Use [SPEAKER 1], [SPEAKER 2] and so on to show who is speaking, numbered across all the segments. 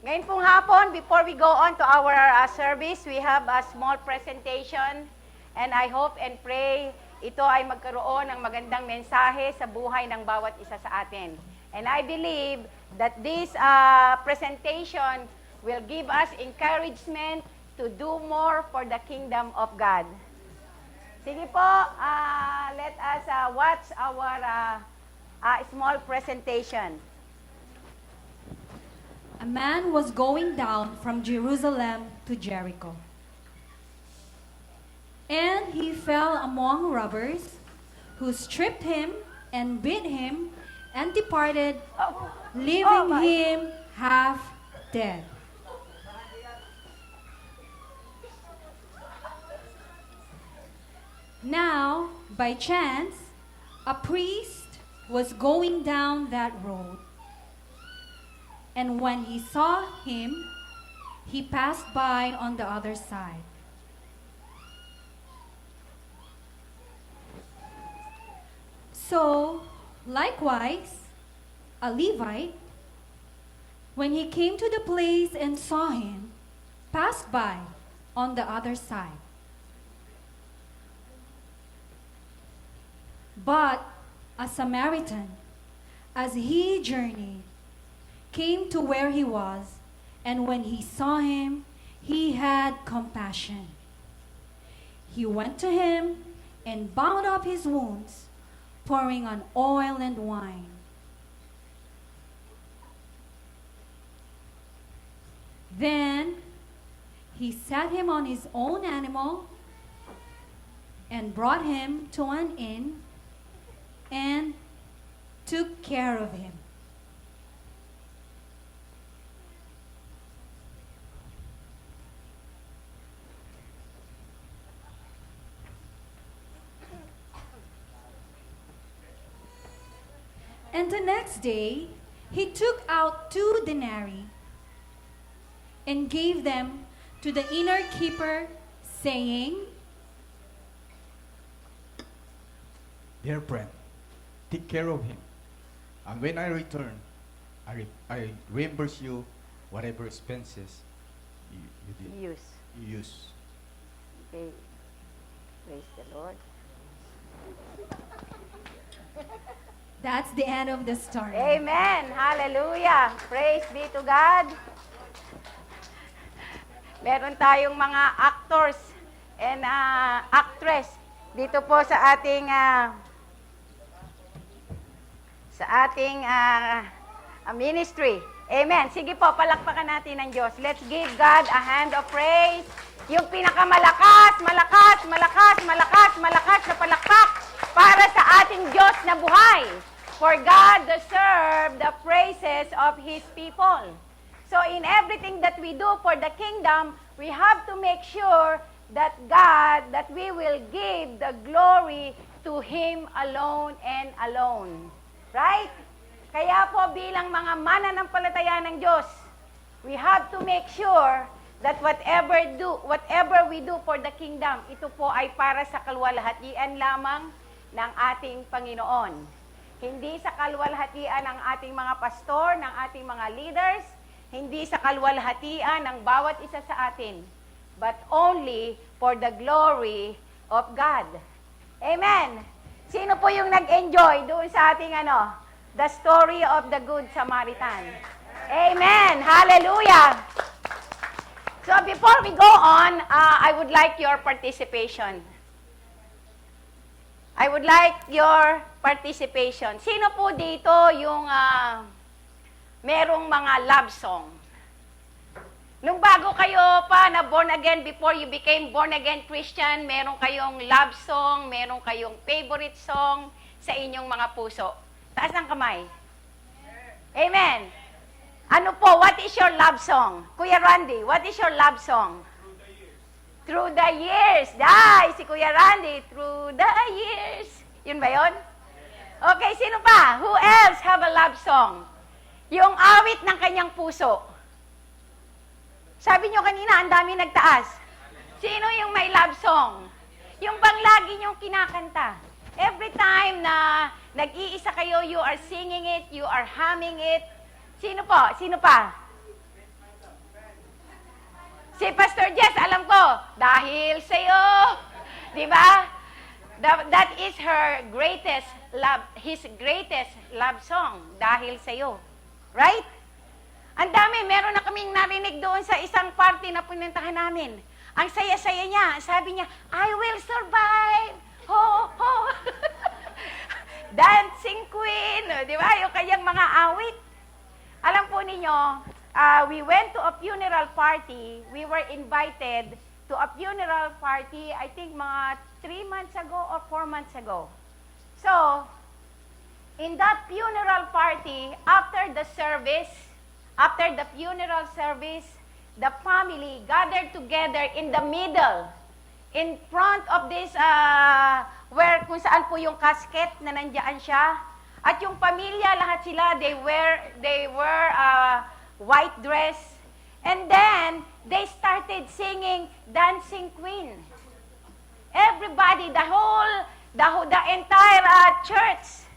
[SPEAKER 1] Ngayon pong hapon, before we go on to our service, we have a small presentation and I hope and pray ito ay magkaroon ng magandang mensahe sa buhay ng bawat isa sa atin. And I believe that this presentation will give us encouragement to do more for the kingdom of God. Sige po, let us watch our small presentation.
[SPEAKER 2] A man was going down from Jerusalem to Jericho. And he fell among robbers, who stripped him and beat him and departed, leaving him half dead. Now, by chance, a priest was going down that road. And when he saw him, he passed by on the other side. So, likewise, a Levite, when he came to the place and saw him, passed by on the other side. But a Samaritan, as he journeyed, came to where he was, and when he saw him, he had compassion. He went to him and bound up his wounds, pouring on oil and wine. Then he set him on his own animal and brought him to an inn and took care of him. And the next day, he took out 2 denarii and gave them to the inner keeper, saying,
[SPEAKER 3] "Dear friend, take care of him. And when I return, I reimburse you whatever expenses you use."
[SPEAKER 1] Okay. Praise the Lord.
[SPEAKER 2] That's the end of the story.
[SPEAKER 1] Amen. Hallelujah. Praise be to God. Meron tayong mga actors and actress dito po sa ating ministry. Amen. Sige po, palakpakan natin ng Diyos. Let's give God a hand of praise. Yung pinakamalakas, malakas, malakas, malakas, malakas na palakpak para sa ating Diyos na buhay. For God deserves the praises of His people. So in everything that we do for the kingdom, we have to make sure that we will give the glory to Him alone and alone. Right? Kaya po bilang mga mananampalataya ng Diyos, we have to make sure that whatever we do for the kingdom, ito po ay para sa kaluwalhatian lamang ng ating Panginoon. Hindi sa kaluwalhatian ng ating mga pastor, ng ating mga leaders, hindi sa kaluwalhatian ng bawat isa sa atin, but only for the glory of God. Amen. Sino po yung nag-enjoy doon sa ating the story of the Good Samaritan? Amen. Hallelujah. So before we go on, I would like your participation. I would like your participation. Sino po dito yung merong mga love song? Nung bago kayo pa na born again, before you became born again Christian, meron kayong love song, meron kayong favorite song sa inyong mga puso. Taas ng kamay. Amen. Ano po, what is your love song? Kuya Randy, what is your love song? Through the years. Dai, si Kuya Randy, through the years. Yun ba yun? Okay, sino pa? Who else have a love song? Yung awit ng kanyang puso. Sabi nyo kanina, ang dami nagtaas. Sino yung may love song? Yung bang lagi nyong kinakanta. Every time na nag-iisa kayo, you are singing it, you are humming it. Sino po? Sino pa? Si Pastor Jess, alam ko, dahil sa'yo. Di ba? That is her greatest love, his greatest love song, dahil sa'yo. Right? Ang dami, meron na kaming narinig doon sa isang party na pununtahan namin. Ang saya-saya niya, sabi niya, I will survive. Ho, ho. Dancing Queen, di ba? Yung kanyang mga awit. Alam po ninyo, we went to a funeral party. We were invited to a funeral party, I think mga 3 months ago or 4 months ago. So, in that funeral party, after the funeral service, the family gathered together in the middle, in front of this, where kung saan po yung casket na nandiyan siya. At yung pamilya, lahat sila, they wear white dress. And then, they started singing Dancing Queen. Everybody, the entire church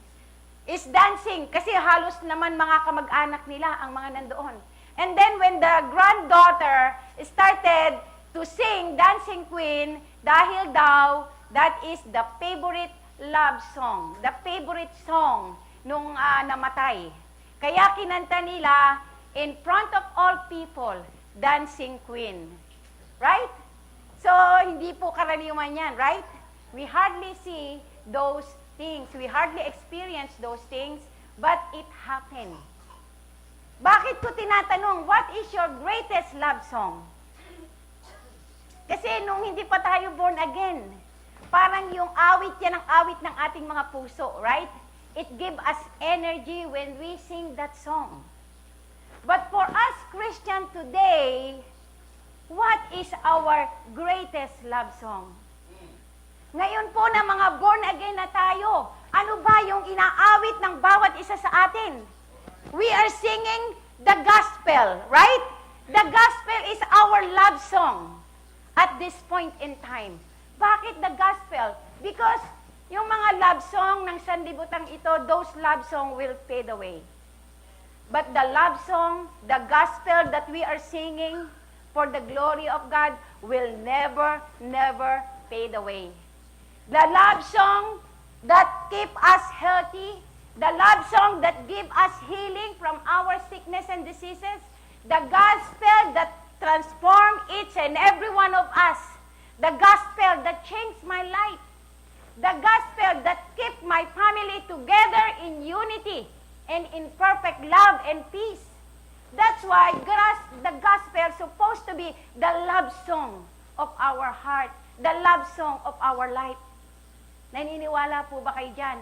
[SPEAKER 1] is dancing. Kasi halos naman mga kamag-anak nila ang mga nandoon. And then, when the granddaughter started to sing Dancing Queen, dahil daw, that is the favorite love song, the favorite song nung namatay. Kaya kinanta nila in front of all people, Dancing Queen. Right? So, hindi po karaniwan yan, right? We hardly see those things. We hardly experience those things, but it happened. Bakit ko tinatanong, what is your greatest love song? Kasi nung hindi pa tayo born again, parang yung awit yan ang awit ng ating mga puso, right? It gives us energy when we sing that song. But for us Christian today, what is our greatest love song? Ngayon po na mga born again na tayo, ano ba yung inaawit ng bawat isa sa atin? We are singing the gospel, right? The gospel is our love song at this point in time. Bakit the gospel? Because yung mga love song ng sanlibutan ito, those love song will fade away. But the love song, the gospel that we are singing for the glory of God will never, never fade away. The love song that keep us healthy, the love song that give us healing from our sickness and diseases, the gospel that transform each and every one of us, the gospel that changed my life, the gospel that keep my family together in unity and in perfect love and peace. That's why the gospel is supposed to be the love song of our heart, the love song of our life. Naniniwala po ba kayo dyan?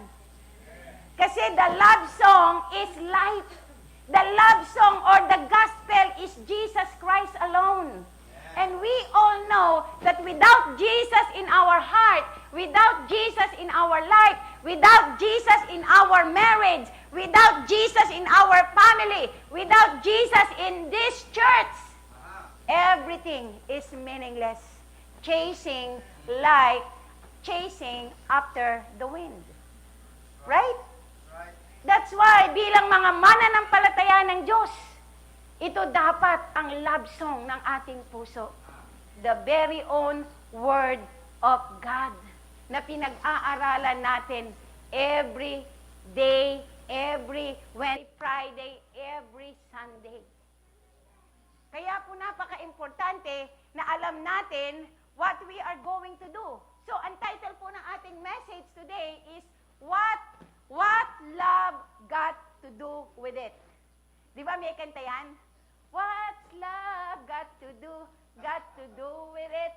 [SPEAKER 1] Kasi the love song is life. The love song or the gospel is Jesus Christ alone. And we all know that without Jesus in our heart, without Jesus in our life, without Jesus in our marriage, without Jesus in our family, without Jesus in this church, everything is meaningless. Chasing after the wind. Right? That's why, bilang mga mananampalataya ng Diyos, ito dapat ang love song ng ating puso. The very own Word of God na pinag-aaralan natin every day, every Friday, every Sunday. Kaya po napaka-importante na alam natin what we are going to do. So, ang title po ng ating message today is, What love got to do with it? Di ba may kanta yan? What's love got to do with it?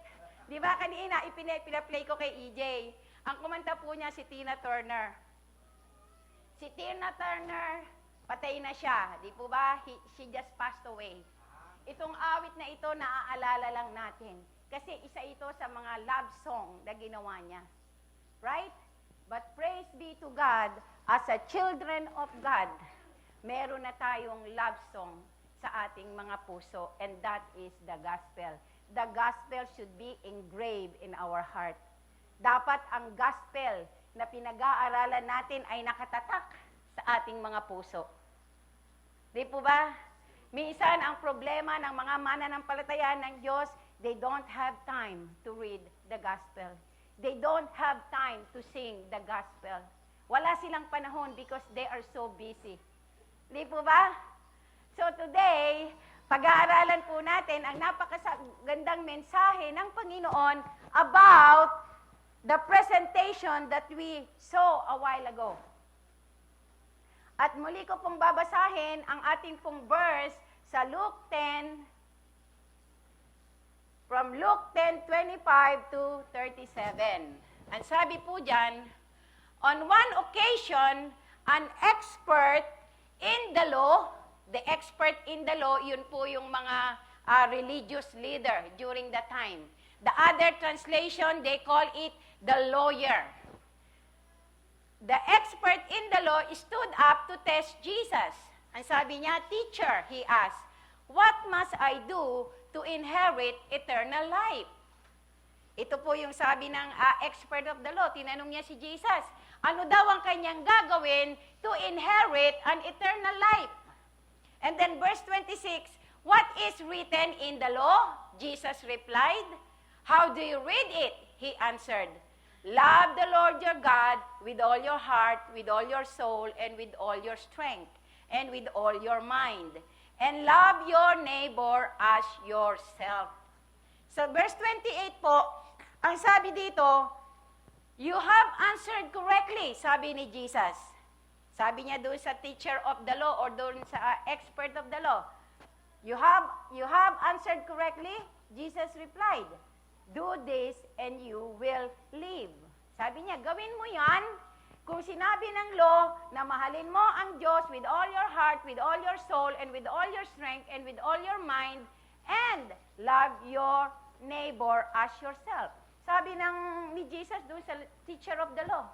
[SPEAKER 1] Di ba kanina pinaplay ko kay EJ. Ang kumanta po niya si Tina Turner. Si Tina Turner, patay na siya. Di po ba? She just passed away. Itong awit na ito, naaalala lang natin. Kasi isa ito sa mga love song na ginawa niya. Right? But praise be to God, as a children of God, meron na tayong love song sa ating mga puso, and that is the gospel. The gospel should be engraved in our heart. Dapat ang gospel na pinag-aaralan natin ay nakatatak sa ating mga puso. Di po ba? Minsan, ang problema ng mga mananampalataya ng Diyos, they don't have time to read the gospel. They don't have time to sing the gospel. Wala silang panahon because they are so busy. Di po ba? So today, pag-aaralan po natin ang napakagandang mensahe ng Panginoon about the presentation that we saw a while ago. At muli ko pong babasahin ang ating pong verse sa Luke 10, from Luke 10:25 to 37. Ang sabi po dyan, on one occasion, an expert in the law, the expert in the law, yun po yung mga religious leader during that time. The other translation, they call it the lawyer. The expert in the law stood up to test Jesus. Ang sabi niya, "Teacher," he asked, "what must I do to inherit eternal life?" Ito po yung sabi ng expert of the law. Tinanong niya si Jesus, ano daw ang kanyang gagawin to inherit an eternal life? And then verse 26, "What is written in the law?" Jesus replied, "How do you read it?" He answered, "Love the Lord your God with all your heart, with all your soul, and with all your strength, and with all your mind. And love your neighbor as yourself." So verse 28 po, ang sabi dito, "You have answered correctly," sabi ni Jesus. Sabi niya doon sa teacher of the law or doon sa expert of the law. You have answered correctly," Jesus replied. "Do this and you will live." Sabi niya, gawin mo yan. Kung sinabi ng law na mahalin mo ang Diyos with all your heart, with all your soul, and with all your strength, and with all your mind, and love your neighbor as yourself. Sabi ni Jesus doon sa teacher of the law,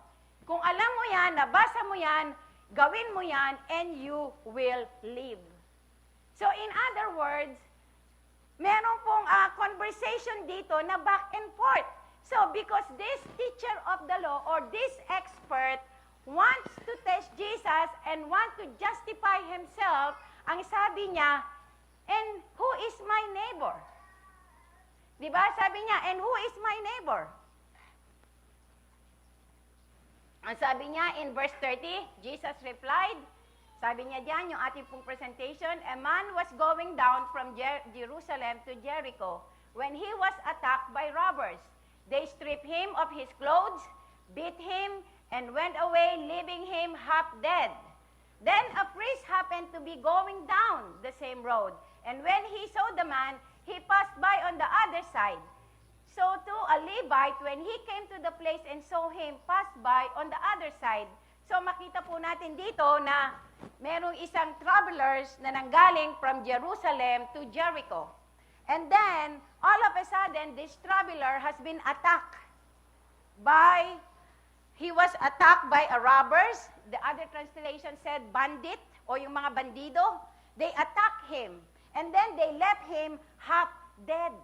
[SPEAKER 1] kung alam mo yan, nabasa mo yan, gawin mo yan, and you will live. So in other words, meron pong conversation dito na back and forth. So because this teacher of the law or this expert wants to test Jesus and want to justify himself, ang sabi niya, "And who is my neighbor?" Diba? Sabi niya, "And who is my neighbor?" Ang sabi niya in verse 30, Jesus replied, sabi niya diyan, yung ating pong presentation, "A man was going down from Jerusalem to Jericho when he was attacked by robbers. They stripped him of his clothes, beat him, and went away, leaving him half dead. Then a priest happened to be going down the same road, and when he saw the man, he passed by on the other side. So too a Levite, when he came to the place and saw him, passed by on the other side." So makita po natin dito na merong isang travelers na nanggaling from Jerusalem to Jericho. And then, all of a sudden, this traveler has been attacked he was attacked by a robbers. The other translation said bandit, o yung mga bandido. They attacked him. And then they left him half dead.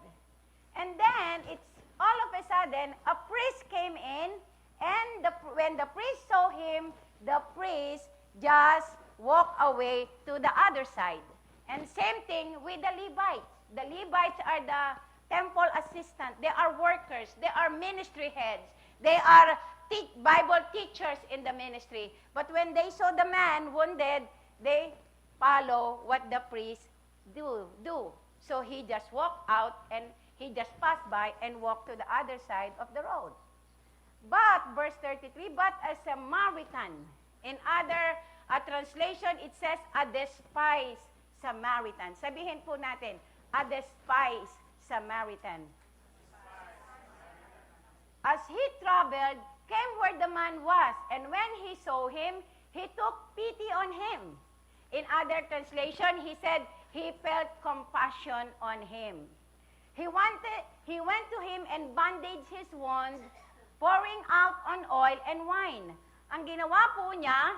[SPEAKER 1] And then, all of a sudden, a priest came in, and when the priest saw him, the priest just walked away to the other side. And same thing with the Levites. The Levites are the temple assistants. They are workers. They are ministry heads. They are Bible teachers in the ministry. But when they saw the man wounded, they follow what the priest do. So he just walked out and he just passed by and walked to the other side of the road. But, verse 33, "But a Samaritan," in other translation, it says a despised Samaritan. Sabihin po natin, a despised Samaritan. As he traveled, came where the man was, and when he saw him, he took pity on him. In other translation, he said he felt compassion on him. He went to him and bandaged his wound, pouring out on oil and wine. Ang ginawa po niya,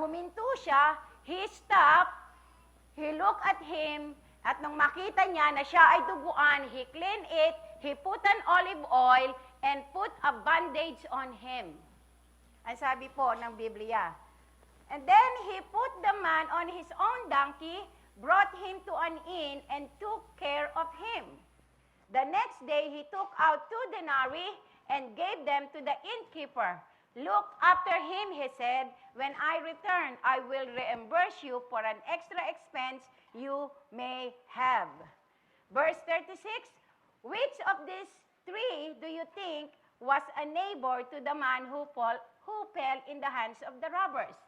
[SPEAKER 1] huminto siya, he stopped, he looked at him, at nung makita niya na siya ay duguan, he cleaned it, he put an olive oil, and put a bandage on him. Ang sabi po ng Biblia. And then he put the man on his own donkey, brought him to an inn and took care of him. The next day he took out 2 denarii and gave them to the innkeeper. Look after him, he said. When I return, I will reimburse you for an extra expense you may have. Verse 36, which of these 3 do you think was a neighbor to the man who fell in the hands of the robbers?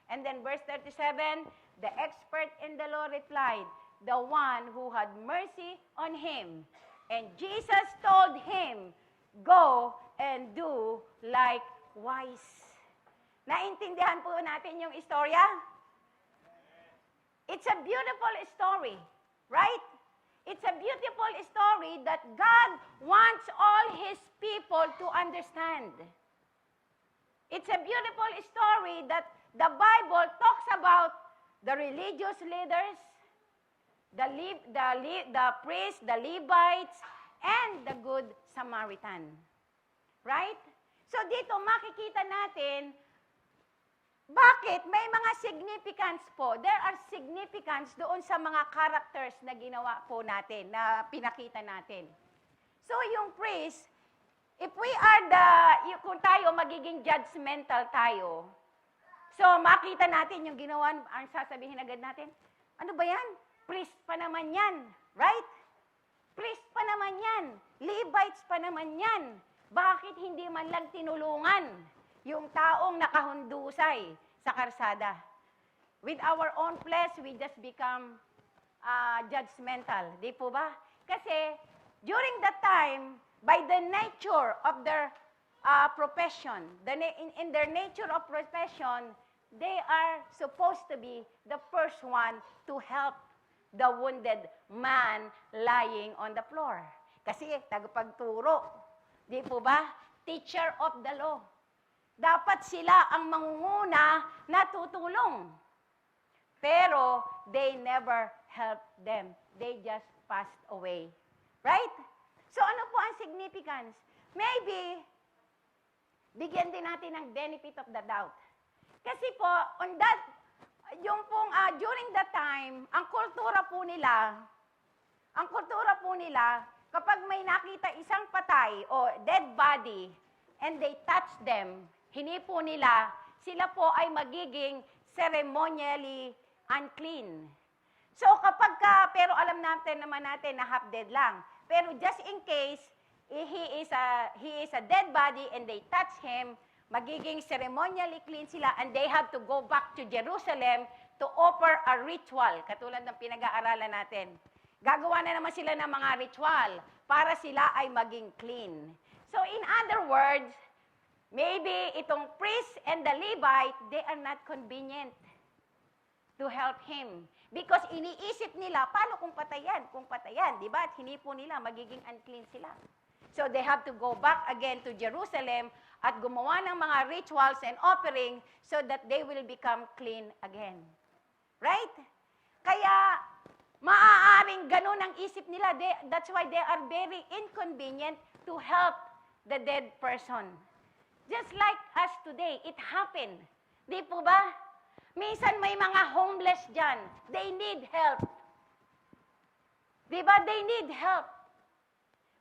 [SPEAKER 1] And then verse 37, the expert in the law replied, the one who had mercy on him. And Jesus told him, go and do likewise. Naintindihan po natin yung istorya? It's a beautiful story, right? It's a beautiful story that God wants all His people to understand. It's a beautiful story that the Bible talks about the religious leaders, the priests, the Levites, and the Good Samaritan. Right? So dito makikita natin, bakit may mga significance po. There are significance doon sa mga characters na ginawa po natin, na pinakita natin. So yung priest, if we are kung tayo magiging judgmental tayo, so makita natin yung ginawa, ang sasabihin agad natin, ano ba yan? Priest pa naman yan. Right? Priest pa naman yan. Levites pa naman yan. Bakit hindi man lang tinulungan yung taong nakahundusay sa karsada? With our own flesh, we just become judgmental. Di po ba? Kasi during that time, by the nature of their profession, in their nature of profession, they are supposed to be the first one to help the wounded man lying on the floor. Kasi tagapagturo. Di po ba? Teacher of the law. Dapat sila ang mangunguna na tutulong. Pero they never helped them. They just passed away. Right? So ano po ang significance? Maybe, bigyan din natin ng benefit of the doubt. Kasi po, during that time, ang kultura po nila, kapag may nakita isang patay o dead body, and they touch them, hinipo nila, sila po ay magiging ceremonially unclean. So pero alam naman natin na half dead lang. Pero just in case, he is a dead body and they touch him, magiging ceremonially clean sila and they have to go back to Jerusalem to offer a ritual, katulad ng pinag-aaralan natin. Gagawa na naman sila ng mga ritual para sila ay maging clean. So in other words, maybe itong priest and the Levite, they are not convenient to help him. Because iniisip nila, paano kung patayan? Kung patayan, di ba? At hinipo nila, magiging unclean sila. So they have to go back again to Jerusalem at gumawa ng mga rituals and offering so that they will become clean again. Right? Kaya, maaaring ganun ang isip nila. That's why they are very inconvenient to help the dead person. Just like us today, it happened. Di po ba? Minsan may mga homeless dyan. They need help. Di ba? They need help.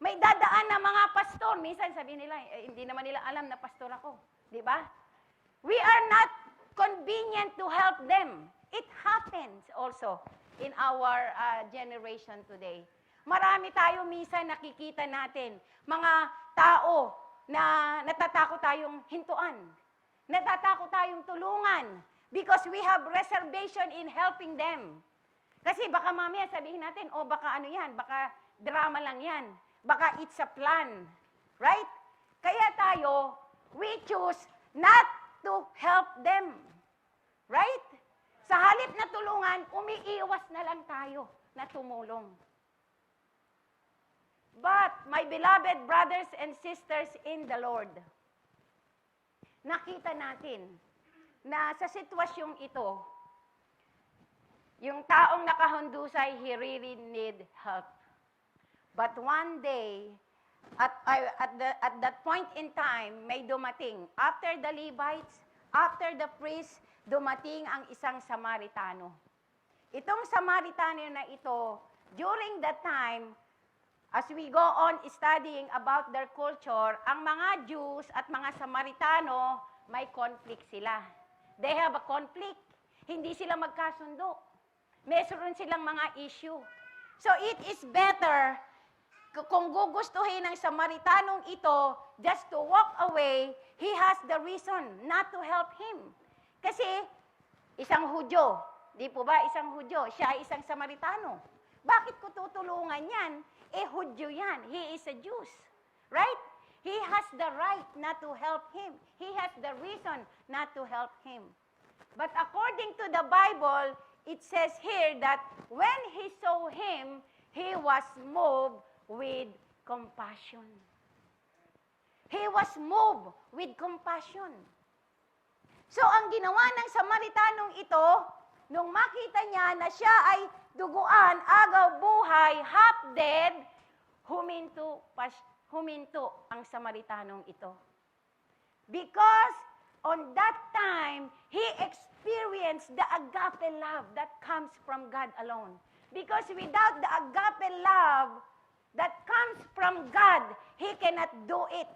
[SPEAKER 1] May dadaan na mga pastor. Minsan sabihin nila, hindi naman nila alam na pastor ako. Di ba? We are not convenient to help them. It happens also in our generation today. Marami tayo minsan nakikita natin, mga tao na natatakot tayong hintuan. Natatakot tayong tulungan because we have reservation in helping them. Kasi baka mamaya sabihin natin, baka ano yan, baka drama lang yan. Baka it's a plan. Right? Kaya tayo, we choose not to help them. Right? Sa halip na tulungan, umiiwas na lang tayo na tumulong. But, my beloved brothers and sisters in the Lord, nakita natin na sa sitwasyong ito, yung taong nakahundusay, he really need help. But one day, at that point in time, may dumating. After the Levites, after the priests, dumating ang isang Samaritano. itong Samaritano na ito, during that time, as we go on studying about their culture, ang mga Jews at mga Samaritano, may conflict sila. They have a conflict. Hindi sila magkasundo. Meron silang mga issue. So it is better kung gugustuhin ng Samaritanong ito just to walk away, he has the reason not to help him. Kasi isang Hudyo, di po ba isang Hudyo, siya ay isang Samaritano. Bakit ko tutulungan yan? Hudyo yan. He is a Jew. Right? He has the right not to help him. He has the reason not to help him. But according to the Bible, it says here that when he saw him, he was moved with compassion. He was moved with compassion. So ang ginawa ng Samaritanong ito, nung makita niya na siya ay duguan, agaw buhay, half dead, huminto ang Samaritanong ito. Because on that time, he experienced the agape love that comes from God alone. Because without the agape love that comes from God, he cannot do it.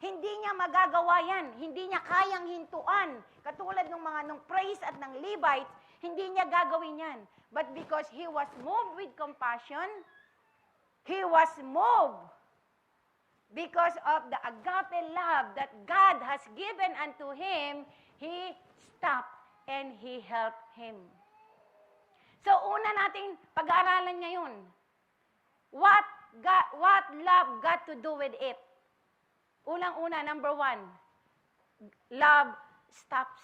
[SPEAKER 1] Hindi niya magagawa yan. Hindi niya kayang hintuan. Katulad ng mga nung praise at ng Levites, hindi niya gagawin yan. But because he was moved with compassion, he was moved because of the agape love that God has given unto him, he stopped and he helped him. So una nating pag-aaralan ngayon, what love got to do with it? Unang-una, number 1, love stops.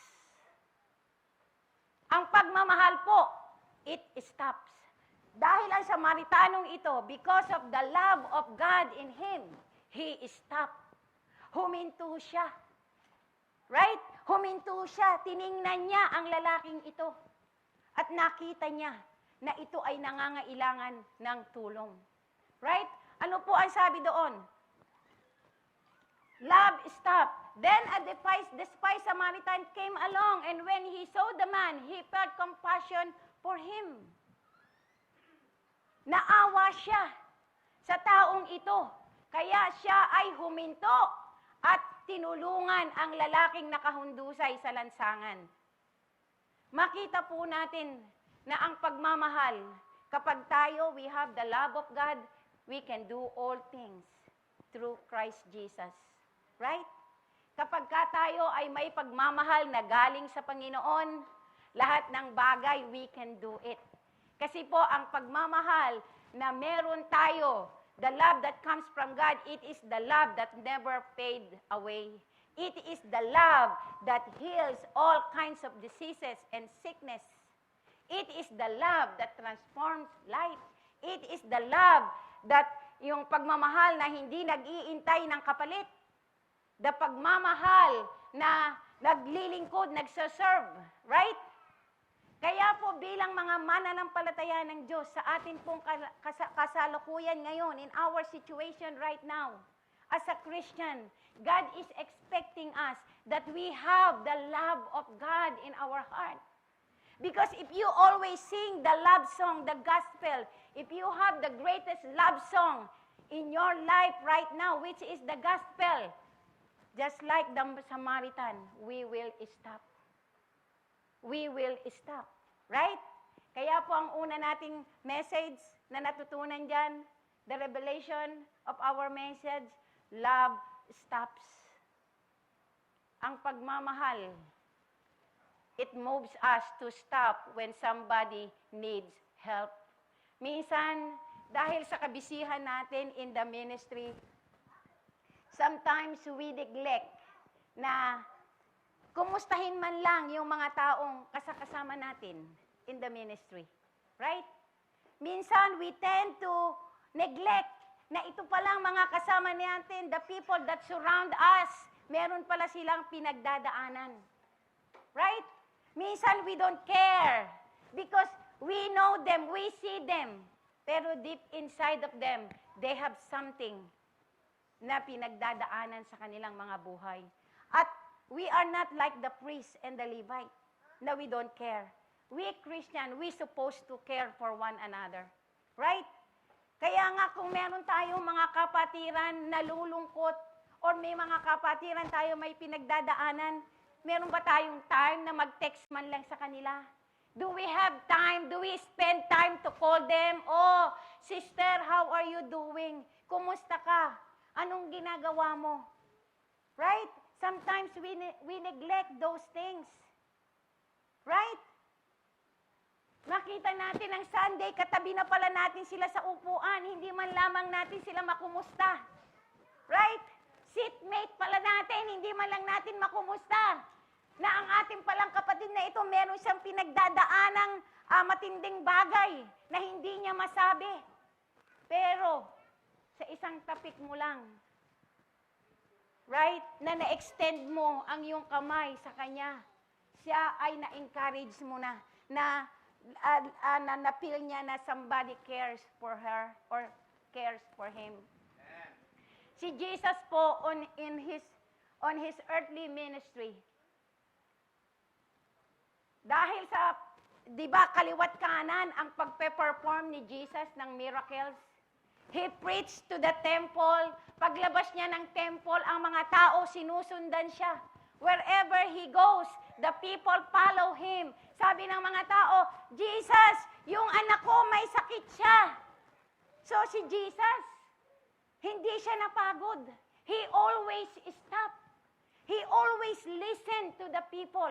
[SPEAKER 1] Ang pagmamahal po, it stops. Dahil ang Samaritanong ito, because of the love of God in him, he stopped. Huminto siya. Right? Huminto siya. Tiningnan niya ang lalaking ito. At nakita niya na ito ay nangangailangan ng tulong. Right? Ano po ang sabi doon? Love stopped. Then a despised Samaritan came along, and when he saw the man, he felt compassion for him. Naawa siya sa taong ito. Kaya siya ay huminto at tinulungan ang lalaking nakahundusay sa lansangan. Makita po natin na ang pagmamahal, kapag tayo, we have the love of God, we can do all things through Christ Jesus. Right? Kapag tayo ay may pagmamahal na galing sa Panginoon, lahat ng bagay, we can do it. Kasi po, ang pagmamahal na meron tayo, the love that comes from God, it is the love that never fade away. It is the love that heals all kinds of diseases and sickness. It is the love that transforms life. It is the love that yung pagmamahal na hindi nag-iintay ng kapalit. The pagmamahal na naglilingkod, nagsaserve. Right? Kaya po bilang mga mananampalataya ng Diyos sa atin pong kasalukuyan ngayon, in our situation right now, as a Christian, God is expecting us that we have the love of God in our heart. Because if you always sing the love song, the gospel, if you have the greatest love song in your life right now, which is the gospel, just like the Samaritan, we will stop. We will stop. Right? Kaya po ang una nating message na natutunan dyan, the revelation of our message, love stops. Ang pagmamahal, it moves us to stop when somebody needs help. Minsan, dahil sa kabisihan natin in the ministry, sometimes we neglect na kumustahin man lang yung mga taong kasama natin in the ministry. Right? Minsan, we tend to neglect na ito palang mga kasama natin, the people that surround us, meron pala silang pinagdadaanan. Right? Minsan, we don't care because we know them, we see them. Pero deep inside of them, they have something na pinagdadaanan sa kanilang mga buhay. At we are not like the priest and the Levite, na we don't care. we Christian, we supposed to care for one another. Right? Kaya nga kung meron tayong mga kapatiran nalulungkot or may mga kapatiran tayo may pinagdadaanan, meron ba tayong time na mag-text man lang sa kanila? Do we have time? Do we spend time to call them? Oh, sister, how are you doing? Kumusta ka? Anong ginagawa mo? Right? Sometimes we neglect those things. Right? Makita natin ang Sunday, katabi na pala natin sila sa upuan, hindi man lamang natin sila makumusta. Right? Seatmate pala natin, hindi man lang natin makumusta. Na ang ating palang kapatid na ito, meron siyang pinagdadaanang matinding bagay na hindi niya masabi. Pero, sa isang tapik mo lang, right, na na-extend mo ang iyong kamay sa kanya, siya ay na-encourage mo na na-feel niya na somebody cares for her or cares for him. Si Jesus po on his earthly ministry, dahil sa, di ba, kaliwat kanan ang pagpe-perform ni Jesus ng miracles. He preached to the temple. Paglabas niya ng temple, ang mga tao sinusundan siya. Wherever he goes, the people follow him. Sabi ng mga tao, Jesus, yung anak ko may sakit siya. So si Jesus, hindi siya napagod. He always stopped. He always listened to the people.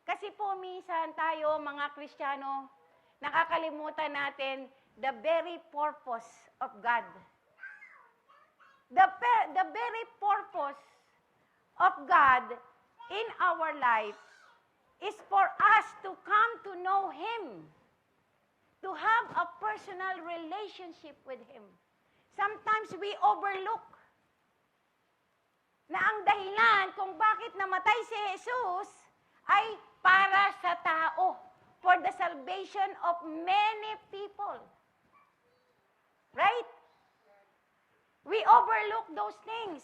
[SPEAKER 1] Kasi po minsan tayo, mga Kristiyano, nakakalimutan natin the very purpose of God. The very purpose of God in our life is for us to come to know Him, to have a personal relationship with Him. Sometimes we overlook na ang dahilan kung bakit namatay si Jesus ay para sa tao, for the salvation of many people. Right? We overlook those things.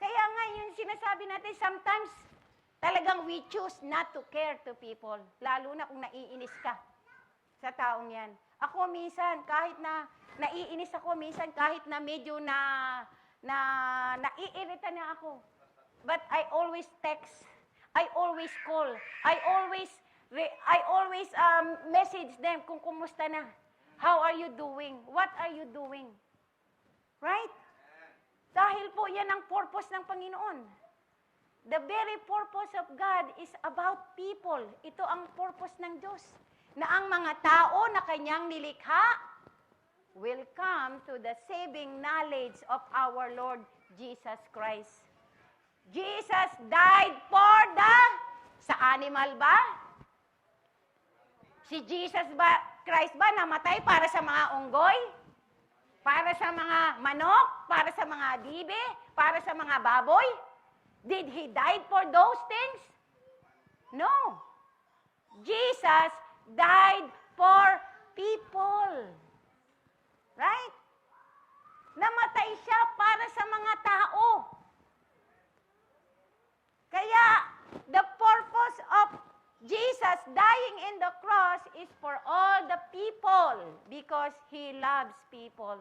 [SPEAKER 1] Kaya nga yung sinasabi natin, sometimes talagang we choose not to care to people, lalo na kung naiinis ka sa taong yan. Ako minsan, kahit na naiinis ako, minsan kahit na medyo naiirita na ako. But I always text, I always call, I always message them kung kumusta na. How are you doing? What are you doing? Right? Dahil po yan ang purpose ng Panginoon. The very purpose of God is about people. Ito ang purpose ng Diyos. Na ang mga tao na kanyang nilikha will come to the saving knowledge of our Lord Jesus Christ. Jesus died for sa animal ba? Si Jesus Christ ba namatay para sa mga unggoy? Para sa mga manok? Para sa mga bibe? Para sa mga baboy? Did He die for those things? No. Jesus died for people. Right? Namatay siya para sa mga tao. Kaya, the purpose of Jesus dying in the cross is for all the people because He loves people.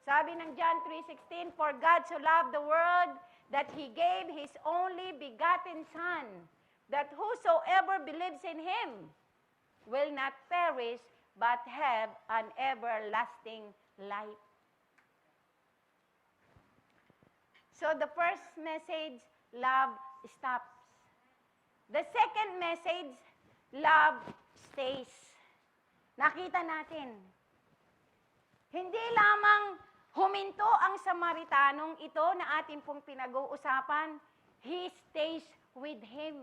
[SPEAKER 1] Sabi ng John 3:16, for God so loved the world that He gave His only begotten Son, that whosoever believes in Him will not perish but have an everlasting life. So the first message, love stops. The second message, love stays. Nakita natin. Hindi lamang huminto ang Samaritanong ito na ating pong pinag-uusapan, he stays with him.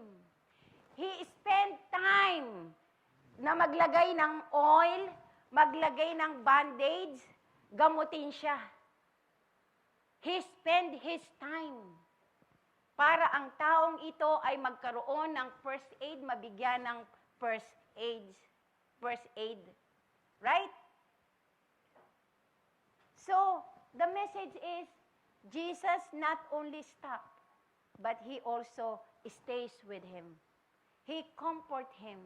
[SPEAKER 1] He spent time na maglagay ng oil, maglagay ng bandage, gamutin siya. He spent his time para ang taong ito ay magkaroon ng first aid, mabigyan ng first aid. Right? So, the message is, Jesus not only stopped, but He also stays with him. He comfort him.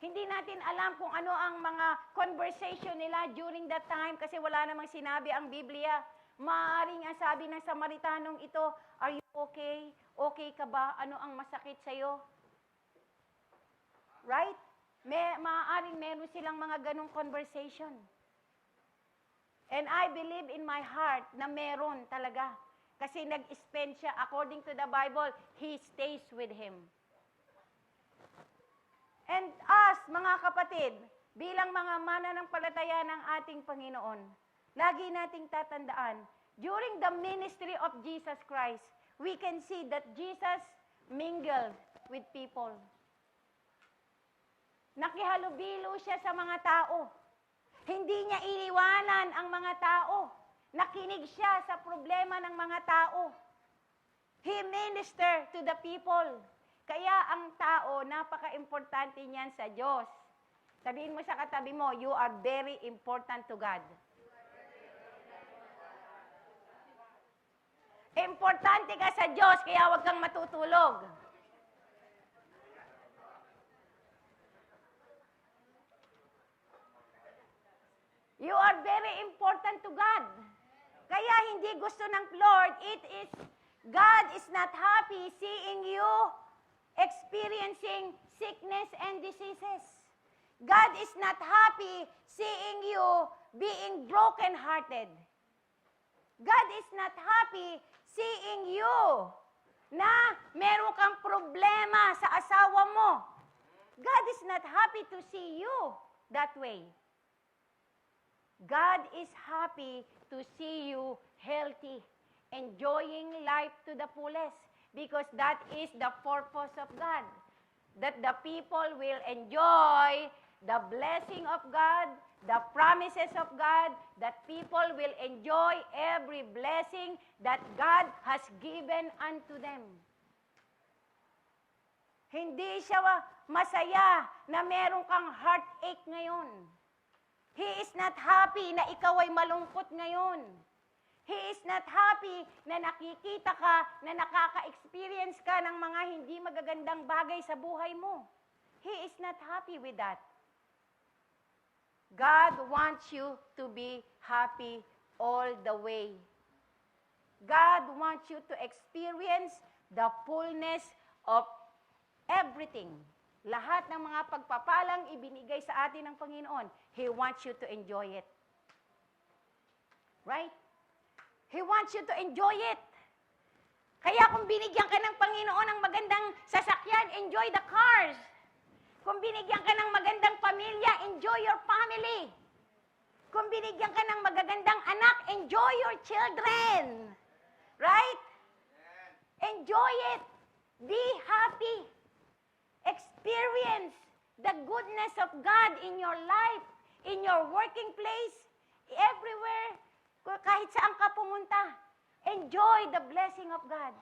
[SPEAKER 1] Hindi natin alam kung ano ang mga conversation nila during that time kasi wala namang sinabi ang Biblia. Maaaring ang sabi ng Samaritanong ito, are you okay? Okay ka ba? Ano ang masakit sa'yo? Right? Maaaring meron silang mga ganong conversation. And I believe in my heart na meron talaga. Kasi nag-spend siya, according to the Bible, he stays with him. And us, mga kapatid, bilang mga mananampalataya ng ating Panginoon, lagi nating tatandaan, during the ministry of Jesus Christ, we can see that Jesus mingled with people. Nakihalubilo siya sa mga tao. Hindi niya iniwanan ang mga tao. Nakinig siya sa problema ng mga tao. He ministered to the people. Kaya ang tao, napaka-importante niyan sa Diyos. Sabihin mo sa katabi mo, you are very important to God. Importante ka sa Diyos, kaya huwag kang matutulog. You are very important to God. Kaya hindi gusto ng Lord, God is not happy seeing you experiencing sickness and diseases. God is not happy seeing you being broken-hearted. God is not happy seeing you na meron kang problema sa asawa mo. God is not happy to see you that way. God is happy to see you healthy, enjoying life to the fullest, because that is the purpose of God. That the people will enjoy the blessing of God, the promises of God, that people will enjoy every blessing that God has given unto them. Hindi siya masaya na meron kang heartache ngayon. He is not happy na ikaw ay malungkot ngayon. He is not happy na nakikita ka, na nakaka-experience ka ng mga hindi magagandang bagay sa buhay mo. He is not happy with that. God wants you to be happy all the way. God wants you to experience the fullness of everything. Lahat ng mga pagpapalang ibinigay sa atin ng Panginoon, He wants you to enjoy it. Right? He wants you to enjoy it. Kaya kung binigyan ka ng Panginoon ng magandang sasakyan, enjoy the cars. Kung binigyan ka ng magandang pamilya, enjoy your family. Kung binigyan ka ng magagandang anak, enjoy your children. Right? Enjoy it. Be happy. Experience the goodness of God in your life, in your working place, everywhere, kahit saan ka pumunta. Enjoy the blessing of God.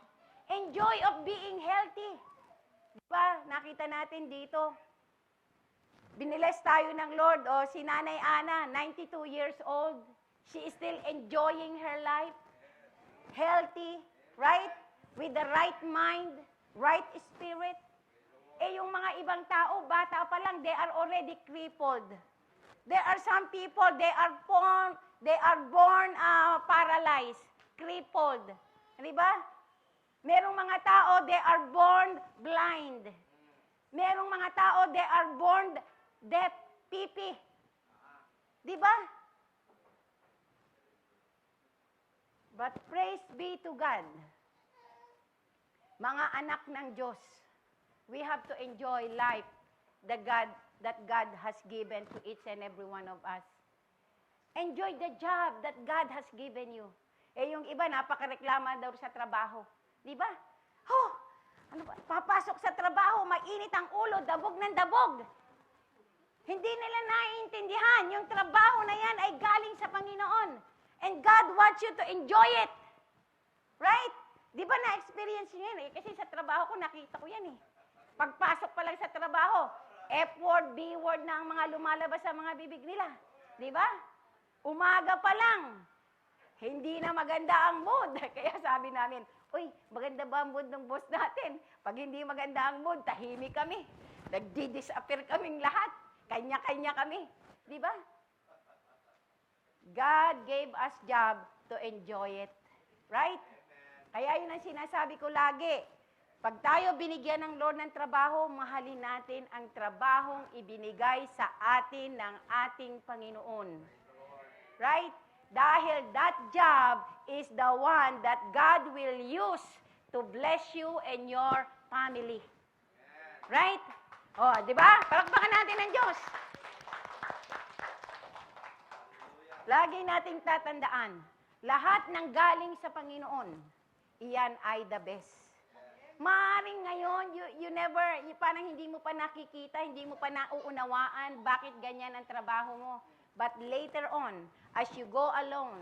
[SPEAKER 1] Enjoy of being healthy. Diba? Nakita natin dito. Biniles tayo ng Lord. O, si Nanay Ana, 92 years old. She is still enjoying her life. Healthy, right? With the right mind, right spirit. Eh, yung mga ibang tao, bata pa lang, they are already crippled. There are some people, they are born paralyzed, crippled. Di ba? Merong mga tao, they are born blind. Merong mga tao, they are born deaf, pipi. Di ba? But praise be to God. Mga anak ng Diyos, we have to enjoy life that God has given to each and every one of us. Enjoy the job that God has given you. Eh, yung iba, napakareklama daw sa trabaho. Di ba? Oh, ano ba? Papasok sa trabaho, mainit ang ulo, dabog ng dabog. Hindi nila naiintindihan. Yung trabaho na yan ay galing sa Panginoon. And God wants you to enjoy it. Right? Di ba na-experience nyo yan? Eh? Kasi sa trabaho ko, nakita ko yan eh. Pagpasok pa lang sa trabaho, F-word, B-word na ang mga lumalabas sa mga bibig nila. Di ba? Umaga pa lang, hindi na maganda ang mood. Kaya sabi namin, Uy, maganda ba ang mood ng boss natin? Pag hindi maganda ang mood, tahimik kami. Nagdi-disappear kaming lahat. Kanya-kanya kami. Di ba? God gave us job to enjoy it. Right? Kaya yun ang sinasabi ko lagi. Pag tayo binigyan ng Lord ng trabaho, mahalin natin ang trabahong ibinigay sa atin ng ating Panginoon. Right? Dahil that job is the one that God will use to bless you and your family. Right? O, di ba? Palakpakan natin ang Diyos. Lagi nating tatandaan, lahat ng galing sa Panginoon, iyan ay the best. Maaring ngayon, parang hindi mo pa nakikita, hindi mo pa nauunawaan bakit ganyan ang trabaho mo. But later on, as you go along,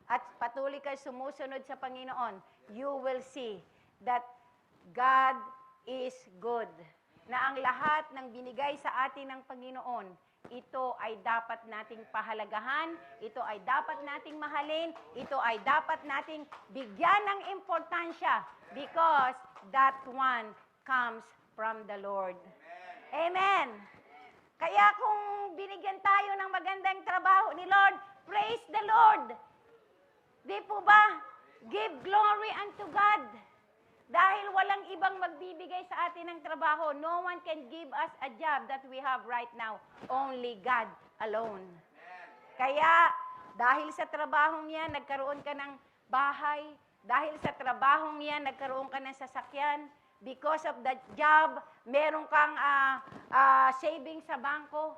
[SPEAKER 1] at patuloy ka sumusunod sa Panginoon, you will see that God is good. Na ang lahat ng binigay sa atin ng Panginoon, ito ay dapat nating pahalagahan, ito ay dapat nating mahalin, ito ay dapat nating bigyan ng importansya because that one comes from the Lord. Amen. Kaya kung binigyan tayo ng magandang trabaho ni Lord, praise the Lord. Di po ba? Give glory unto God. Dahil walang ibang magbibigay sa atin ng trabaho. No one can give us a job that we have right now. Only God alone. Kaya, dahil sa trabahong yan, nagkaroon ka ng bahay. Dahil sa trabahong yan, nagkaroon ka ng sasakyan. Because of the job, meron kang savings sa bangko.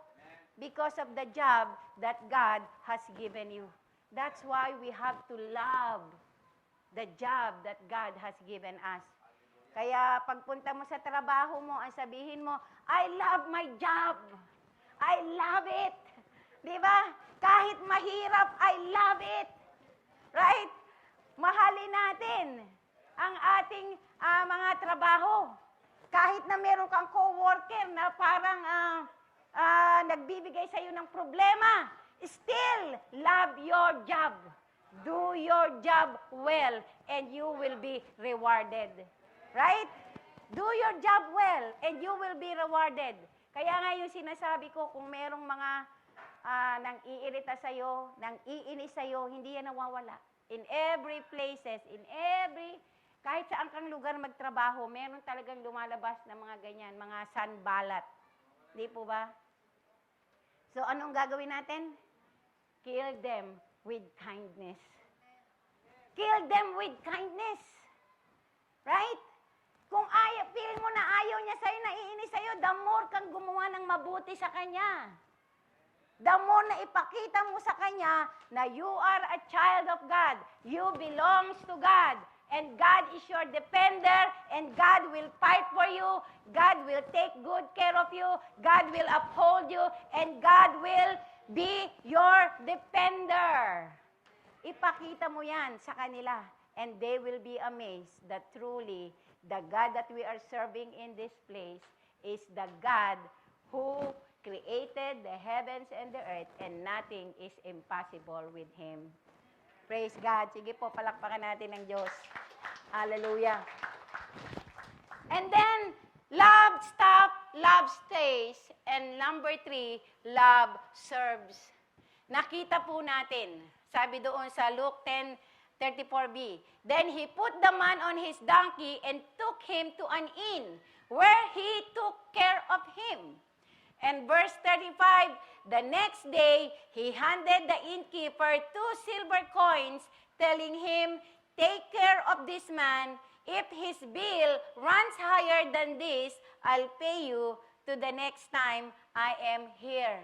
[SPEAKER 1] Because of the job that God has given you. That's why we have to love the job that God has given us. Kaya pagpunta mo sa trabaho mo, ang sabihin mo, I love my job. I love it. Di ba? Kahit mahirap, I love it. Right? Mahalin natin ang ating mga trabaho. Kahit na meron kang co-worker na parang nagbibigay sa iyo ng problema, still love your job. Do your job well and you will be rewarded. Right? Do your job well and you will be rewarded. Kaya nga yung sinasabi ko, kung merong mga nang iirita sa'yo, nang iinis sa'yo, hindi yan nawawala. In every places, kahit saan kang lugar magtrabaho, meron talagang lumalabas na mga ganyan, mga sanbalat. Di po ba? So, anong gagawin natin? Kill them with kindness. Kill them with kindness. Right? Kung feeling mo na ayaw niya sa'yo, naiinis sa'yo, the more kang gumawa ng mabuti sa kanya. The more na ipakita mo sa kanya na you are a child of God. You belongs to God. And God is your defender. And God will fight for you. God will take good care of you. God will uphold you. And God will be your defender. Ipakita mo yan sa kanila. And they will be amazed that truly the God that we are serving in this place is the God who created the heavens and the earth, and nothing is impossible with Him. Praise God. Sige po, palakpakan natin ng Diyos. Hallelujah. And then, love stops, love stays. And number 3, love serves. Nakita po natin, sabi doon sa Luke 10:34b, then he put the man on his donkey and took him to an inn, where he took care of him. And verse 35, the next day, he handed the innkeeper 2 silver coins, telling him, take care of this man. If his bill runs higher than this, I'll pay you to the next time I am here.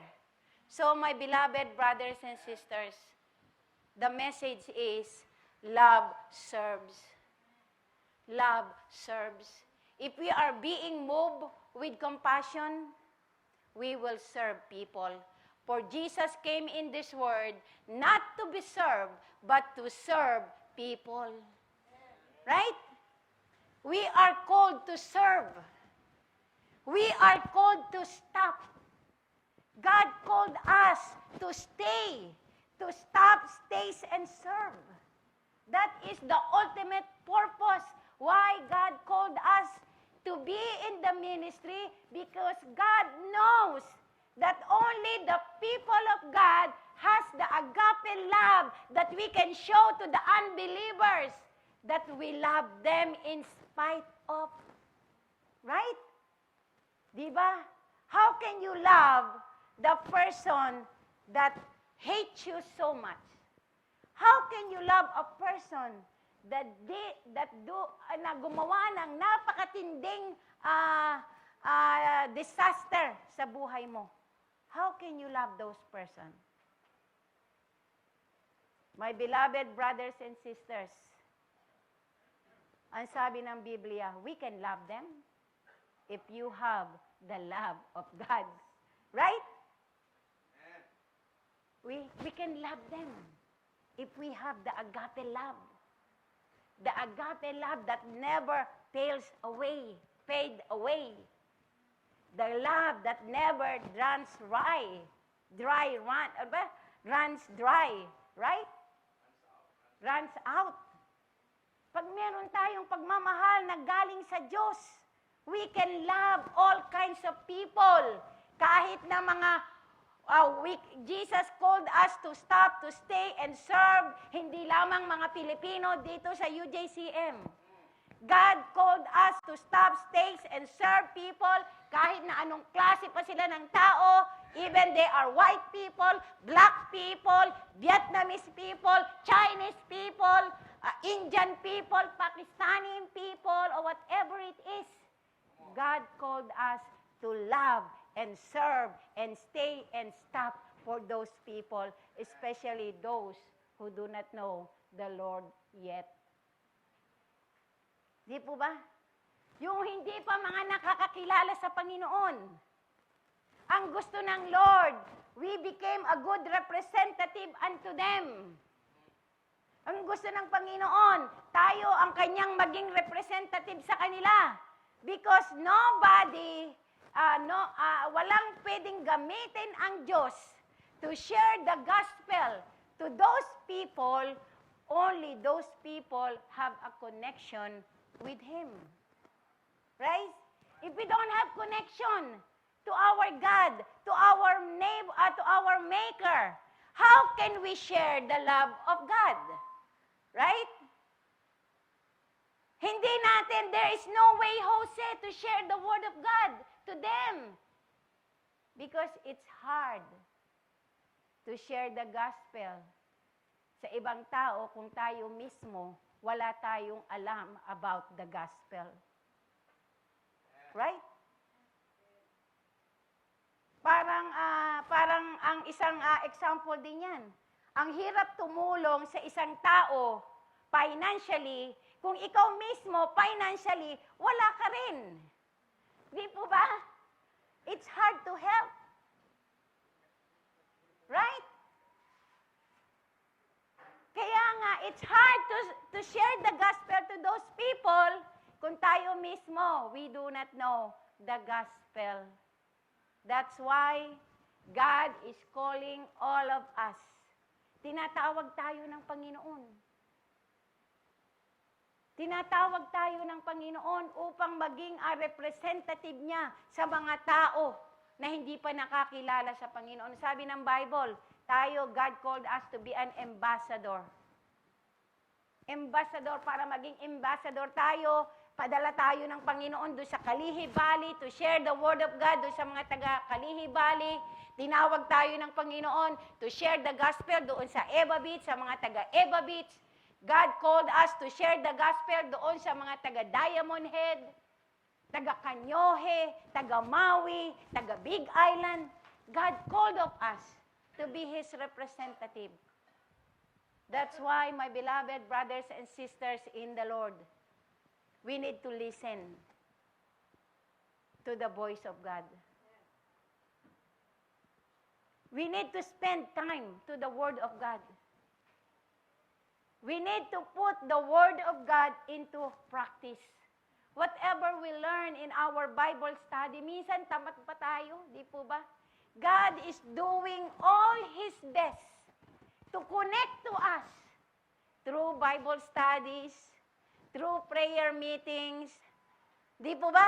[SPEAKER 1] So, my beloved brothers and sisters, the message is, love serves. Love serves. If we are being moved with compassion, we will serve people. For Jesus came in this world not to be served, but to serve people. Right? We are called to serve. We are called to stop. God called us to stay, to stop, stay, and serve. That is the ultimate purpose why God called us to be in the ministry, because God knows that only the people of God has the agape love that we can show to the unbelievers, that we love them in spite of. Right? Di ba? How can you love the person that hates you so much? How can you love a person na gumawa ng napakatinding disaster sa buhay mo? How can you love those person? My beloved brothers and sisters, ang sabi ng Biblia, we can love them if you have the love of God. Right? We can love them if we have the agape love. The agape love that never fades away. The love that never runs dry. Right? Runs out. Pag meron tayong pagmamahal na galing sa Diyos, we can love all kinds of people. Kahit na mga Jesus called us to stop, to stay, and serve, hindi lamang mga Pilipino dito sa UJCM. God called us to stop, stay, and serve people, kahit na anong klase pa sila ng tao, even they are white people, black people, Vietnamese people, Chinese people, Indian people, Pakistani people, or whatever it is. God called us to love and serve and stay and stop for those people, especially those who do not know the Lord yet. Di po ba? Yung hindi pa mga nakakakilala sa Panginoon. Ang gusto ng Lord, we became a good representative unto them. Ang gusto ng Panginoon, tayo ang kanyang maging representative sa kanila. Because nobody, walang pwedeng gamitin ang Diyos to share the gospel to those people. Only those people have a connection with Him. Right? If we don't have connection to our God, to our neighbor, to our Maker, how can we share the love of God? Right? Hindi natin, there is no way, Jose, to share the word of God to them. Because it's hard to share the gospel sa ibang tao kung tayo mismo wala tayong alam about the gospel. Right? Parang ang isang example din yan. Ang hirap tumulong sa isang tao financially kung ikaw mismo financially wala ka rin. Di po ba? It's hard to help. Right? Kaya nga, it's hard to share the gospel to those people kung tayo mismo, we do not know the gospel. That's why God is calling all of us. Tinatawag tayo ng Panginoon. Tinatawag tayo ng Panginoon upang maging representative niya sa mga tao na hindi pa nakakilala sa Panginoon. Sabi ng Bible, tayo, God called us to be an ambassador. Ambassador, para maging ambassador tayo, padala tayo ng Panginoon doon sa Kalihi Valley to share the word of God doon sa mga taga Kalihi Valley. Tinawag tayo ng Panginoon to share the gospel doon sa Eva Beach, sa mga taga Eva Beach. God called us to share the gospel doon sa mga taga Diamond Head, taga Kanyohe, taga Maui, taga Big Island. God called of us to be His representative. That's why, my beloved brothers and sisters in the Lord, we need to listen to the voice of God. We need to spend time to the Word of God. We need to put the Word of God into practice. Whatever we learn in our Bible study, minsan tamad pa tayo, di po ba? God is doing all His best to connect to us, to through Bible studies, through prayer meetings. Di po ba?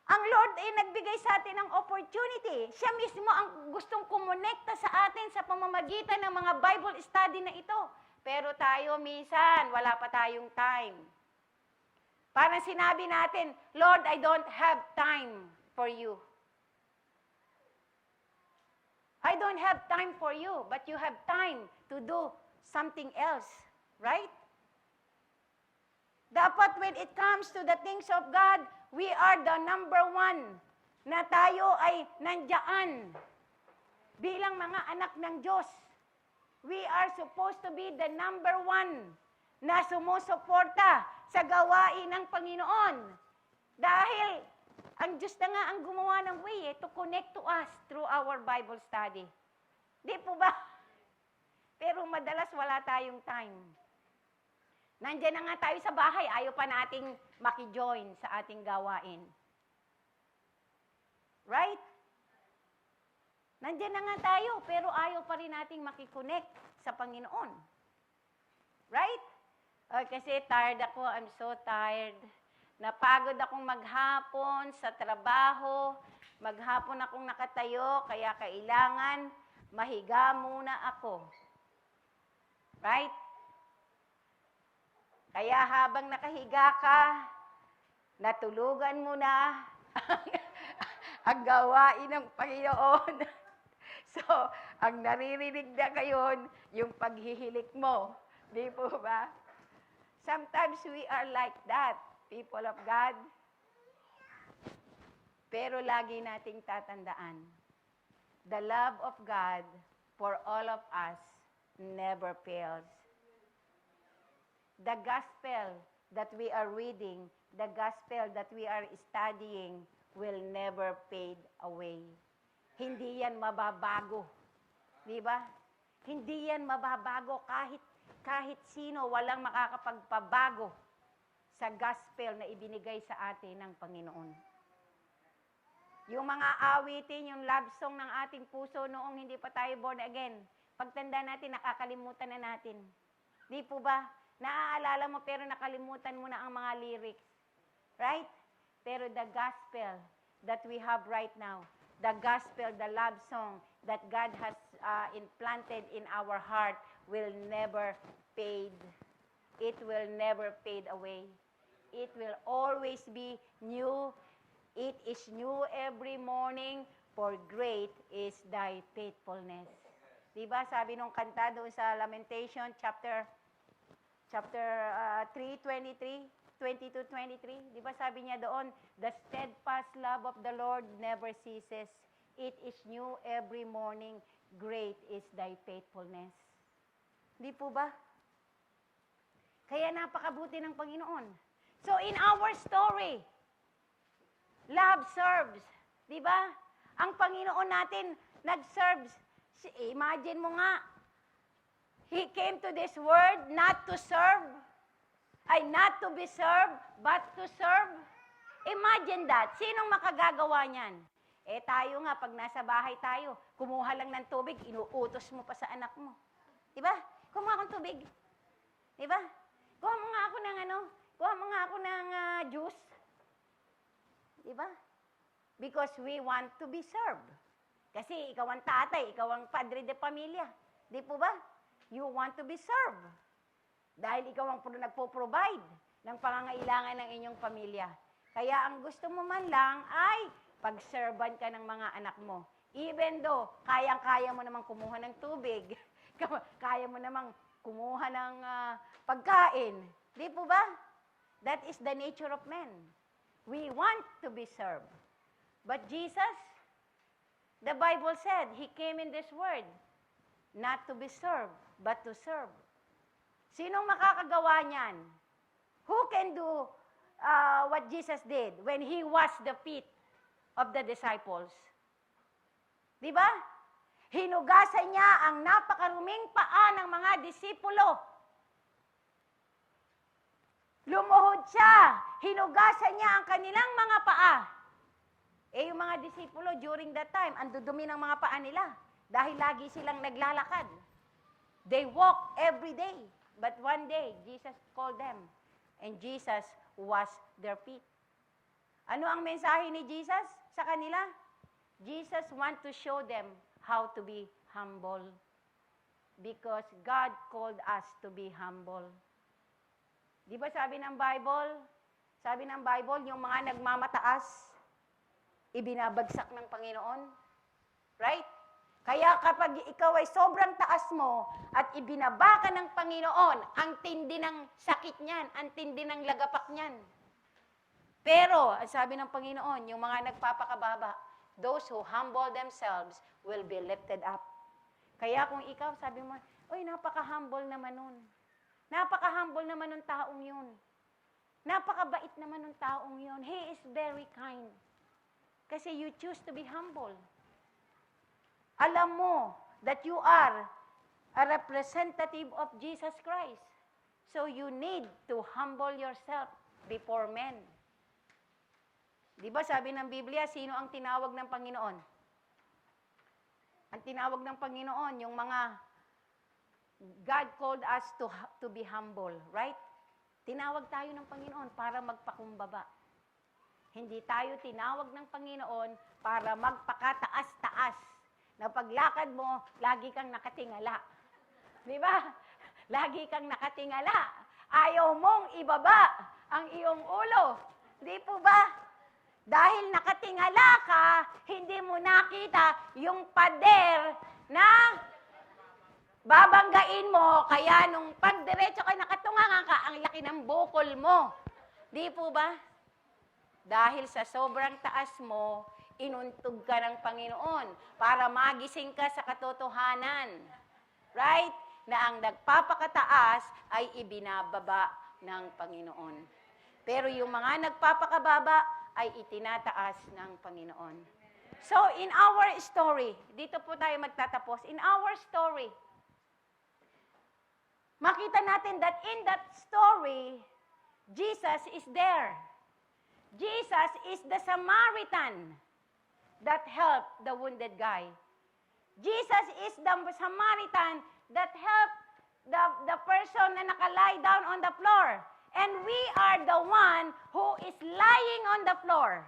[SPEAKER 1] Ang Lord ay nagbigay sa atin ng opportunity. Siya mismo ang gustong kumonekta sa atin sa pamamagitan ng mga Bible study na ito. Pero tayo minsan, wala pa tayong time. Parang sinabi natin, Lord, I don't have time for you. I don't have time for you, but you have time to do something else. Right? Dapat when it comes to the things of God, we are the number one na tayo ay nandiyan bilang mga anak ng Diyos. We are supposed to be the number one na sumusuporta sa gawain ng Panginoon. Dahil ang Diyos na nga ang gumawa ng way to connect to us through our Bible study. Di po ba? Pero madalas wala tayong time. Nandiyan na nga tayo sa bahay, ayaw pa nating makijoin sa ating gawain. Right? Nandiyan na nga tayo, pero ayaw pa rin nating makikonnect sa Panginoon. Right? Kasi tired ako, I'm so tired. Napagod akong maghapon sa trabaho, maghapon akong nakatayo, kaya kailangan mahiga muna ako. Right? Kaya habang nakahiga ka, natulugan mo na ang gawain ng Panginoon. So, ang naririnig na ngayon, yung paghihilik mo. Di po ba? Sometimes we are like that, people of God. Pero lagi nating tatandaan, the love of God for all of us never fails. The gospel that we are reading, the gospel that we are studying will never fade away. Hindi yan mababago. Di ba? Hindi yan mababago kahit sino, walang makakapagpabago sa gospel na ibinigay sa atin ng Panginoon. Yung mga awitin, yung love song ng ating puso noong hindi pa tayo born again, pagtanda natin, nakakalimutan na natin. Di po ba? Naaalala mo pero nakalimutan mo na ang mga lyrics. Right? Pero the gospel that we have right now, the gospel, the love song that God has implanted in our heart will never fade. It will never fade away. It will always be new. It is new every morning, for great is thy faithfulness. Diba sabi nung kanta doon sa Lamentation, chapter 3:23, 22-23, di ba sabi niya doon, the steadfast love of the Lord never ceases. It is new every morning. Great is thy faithfulness. Di po ba? Kaya napakabuti ng Panginoon. So in our story, love serves. Di ba? Ang Panginoon natin nag-serves. Imagine mo nga, He came to this world not to serve, not to be served, but to serve. Imagine that. Sinong makagagawa niyan? Tayo nga, pag nasa bahay tayo, kumuha lang ng tubig, inuutos mo pa sa anak mo. Diba? Kumuha akong tubig. Diba? Kuha mo nga ako ng kuha mo nga ako ng juice. Diba? Because we want to be served. Kasi ikaw ang tatay, ikaw ang padre de pamilya. Di po ba? You want to be served. Dahil ikaw ang nagpo-provide ng pangangailangan ng inyong pamilya. Kaya ang gusto mo man lang ay pag-servan ka ng mga anak mo. Even though, kayang-kaya mo namang kumuha ng tubig, kaya mo namang kumuha ng pagkain. Di po ba? That is the nature of man. We want to be served. But Jesus, the Bible said, He came in this world not to be served, but to serve. Sinong makakagawa niyan? Who can do what Jesus did when He washed the feet of the disciples? Di ba? Hinugasan niya ang napakaruming paa ng mga disipulo. Lumuhod siya. Hinugasan niya ang kanilang mga paa. Yung mga disipulo during that time, ang dudumi ng mga paa nila. Dahil lagi silang naglalakad. They walk every day. But one day, Jesus called them. And Jesus washed their feet. Ano ang mensahe ni Jesus sa kanila? Jesus want to show them how to be humble. Because God called us to be humble. Di ba sabi ng Bible? Sabi ng Bible, yung mga nagmamataas, ibinabagsak ng Panginoon. Right? Kaya kapag ikaw ay sobrang taas mo at ibinaba ka ng Panginoon, ang tindi ng sakit niyan, ang tindi ng lagapak niyan. Pero, ang sabi ng Panginoon, yung mga nagpapakababa, those who humble themselves will be lifted up. Kaya kung ikaw, sabi mo, uy, napaka-humble naman nun. Napaka-humble naman ng taong yun. Napakabait naman ng taong yun. He is very kind. Kasi you choose to be humble. Alam mo that you are a representative of Jesus Christ. So you need to humble yourself before men. Di ba sabi ng Biblia, sino ang tinawag ng Panginoon? Ang tinawag ng Panginoon, yung mga God called us to be humble, right? Tinawag tayo ng Panginoon para magpakumbaba. Hindi tayo tinawag ng Panginoon para magpakataas-taas. Na paglakad mo, lagi kang nakatingala. Di ba? Lagi kang nakatingala. Ayaw mong ibaba ang iyong ulo. Di po ba? Dahil nakatingala ka, hindi mo nakita yung pader na babanggain mo. Kaya nung pagdiretso ka nakatungangan ka, ang laki ng bukol mo. Di po ba? Dahil sa sobrang taas mo, inuntog ka ng Panginoon para magising ka sa katotohanan. Right? Na ang nagpapakataas ay ibinababa ng Panginoon. Pero yung mga nagpapakababa ay itinataas ng Panginoon. So, in our story, dito po tayo magtatapos. In our story, makita natin that in that story, Jesus is there. Jesus is the Samaritan that helped the wounded guy. Jesus is the Samaritan that helped the person na nakalay down on the floor. And we are the one who is lying on the floor.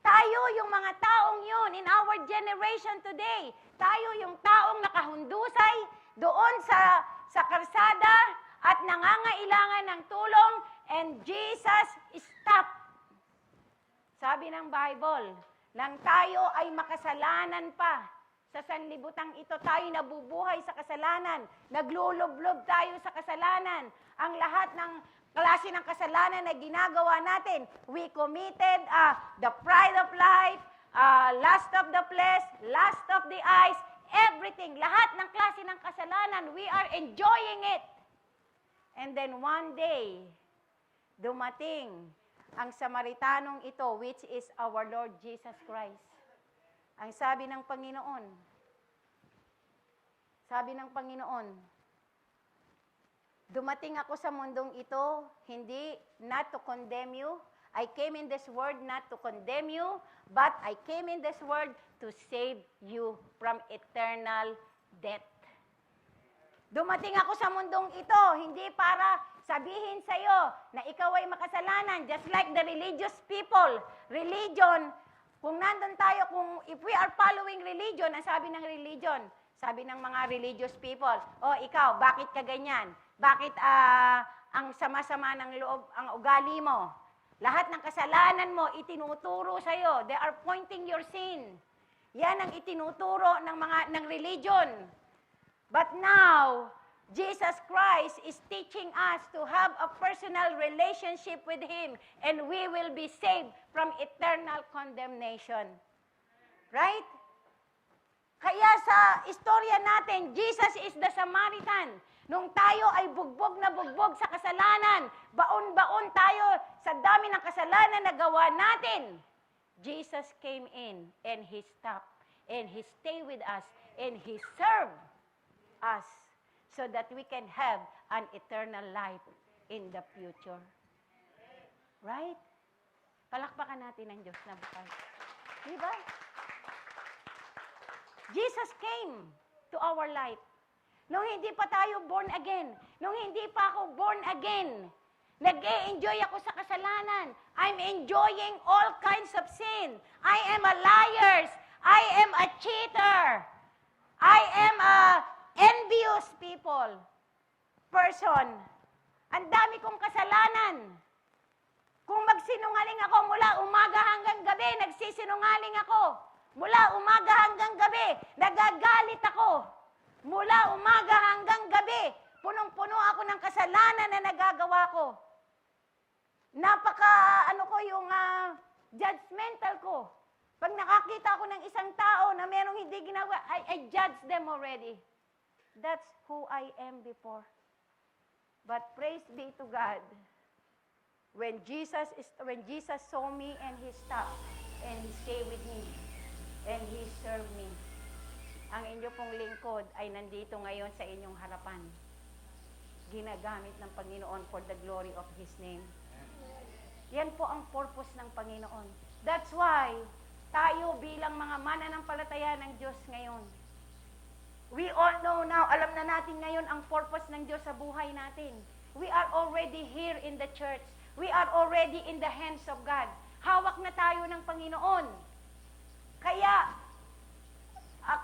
[SPEAKER 1] Tayo yung mga taong yun in our generation today. Tayo yung taong nakahundusay doon sa kalsada at nangangailangan ng tulong, and Jesus stopped. Sabi ng Bible, nang tayo ay makasalanan pa, sa sanlibutang ito tayo nabubuhay sa kasalanan, naglulublob tayo sa kasalanan, ang lahat ng klase ng kasalanan na ginagawa natin, we committed the pride of life, lust of the flesh, lust of the eyes, everything, lahat ng klase ng kasalanan, we are enjoying it. And then one day, dumating ang Samaritanong ito, which is our Lord Jesus Christ. Ang sabi ng Panginoon, dumating ako sa mundong ito, hindi, not to condemn you. I came in this world not to condemn you, but I came in this world to save you from eternal death. Dumating ako sa mundong ito, hindi para sabihin sa'yo na ikaw ay makasalanan, just like the religious people. Religion, kung nandun tayo, if we are following religion, ang sabi ng religion, sabi ng mga religious people, oh, ikaw, bakit ka ganyan? Bakit ang sama-sama ng loob, ang ugali mo? Lahat ng kasalanan mo, itinuturo sa'yo. They are pointing your sin. Yan ang itinuturo ng religion. But now, Jesus Christ is teaching us to have a personal relationship with Him, and we will be saved from eternal condemnation. Right? Kaya sa istorya natin, Jesus is the Samaritan. Nung tayo ay bugbog na bugbog sa kasalanan, baon-baon tayo sa dami ng kasalanan na gawa natin, Jesus came in and He stopped and He stayed with us and He served us so that we can have an eternal life in the future. Right? Palakpakan natin ang Diyos na buhay. Diba? Jesus came to our life. Nung hindi pa tayo born again, nung hindi pa ako born again, nag-e-enjoy ako sa kasalanan. I'm enjoying all kinds of sin. I am a liar. I am a cheater. I am a envious person. Ang dami kong kasalanan. Kung magsinungaling ako mula umaga hanggang gabi, nagsisinungaling ako. Mula umaga hanggang gabi, nagagalit ako. Mula umaga hanggang gabi, punong-puno ako ng kasalanan na nagagawa ko. Judgmental ko. Pag nakakita ako ng isang tao na merong hindi ginawa, I judge them already. That's who I am before. But praise be to God. When Jesus saw me and He stopped and He stayed with me and He served me, ang inyo pong lingkod ay nandito ngayon sa inyong harapan. Ginagamit ng Panginoon for the glory of His name. Yan po ang purpose ng Panginoon. That's why tayo bilang mga mananampalataya ng Diyos ngayon, we all know now, alam na natin ngayon ang purpose ng Diyos sa buhay natin. We are already here in the church. We are already in the hands of God. Hawak na tayo ng Panginoon. Kaya,